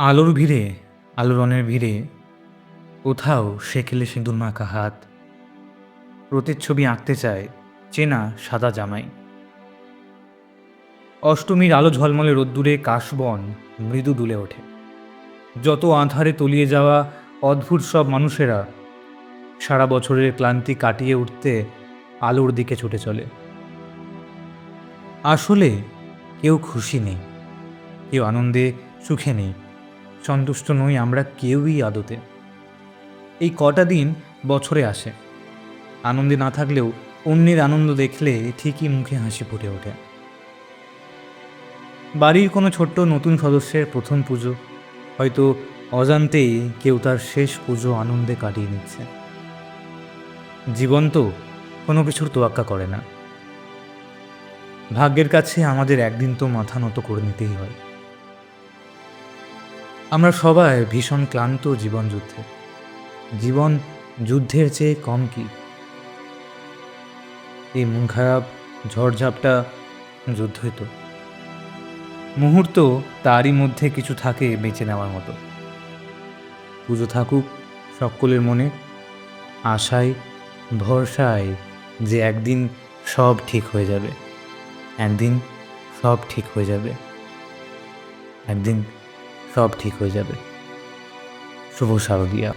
আলোর ভিড়ে, আলোড়নের ভিড়ে কোথাও সেকেলে সিঁদুর মাখা হাত প্রতিচ্ছবি আঁকতে চায় চেনা সাদা জামাই। অষ্টমীর আলো ঝলমলে রোদ্দুরে কাশবন মৃদু দুলে ওঠে। যত আঁধারে তলিয়ে যাওয়া অদ্ভুত সব মানুষেরা সারা বছরের ক্লান্তি কাটিয়ে উঠতে আলোর দিকে ছুটে চলে। আসলে কেউ খুশি নেই, কেউ আনন্দে সুখে নেই, সন্তুষ্ট নই আমরা কেউই আদতে। এই কটা দিন বছরে আসে, আনন্দে না থাকলেও অন্যের আনন্দ দেখলে ঠিকই মুখে হাসি ফুটে ওঠে। বাড়ির কোনো ছোট্ট নতুন সদস্যের প্রথম পুজো, হয়তো অজান্তেই কেউ তার শেষ পুজো আনন্দে কাটিয়ে নিচ্ছে। জীবন তো কোনো কিছুর তোয়াক্কা করে না, ভাগ্যের কাছে আমাদের একদিন তো মাথা নত করে নিতেই হয়। আমরা সবাই ভীষণ ক্লান্ত জীবন যুদ্ধে। জীবন যুদ্ধের চেয়ে কম কি? এই মন খারাপ ঝড়ঝাপটা যুদ্ধই তো। মুহূর্ত তারই মধ্যে কিছু থাকে বেঁচে নেওয়ার মতো। পুজো থাকুক সকলের মনে, আশায় ভরসায় যে একদিন সব ঠিক হয়ে যাবে, একদিন সব ঠিক হয়ে যাবে, একদিন সব ঠিক হয়ে যাবে। শুভ শারদিয়া।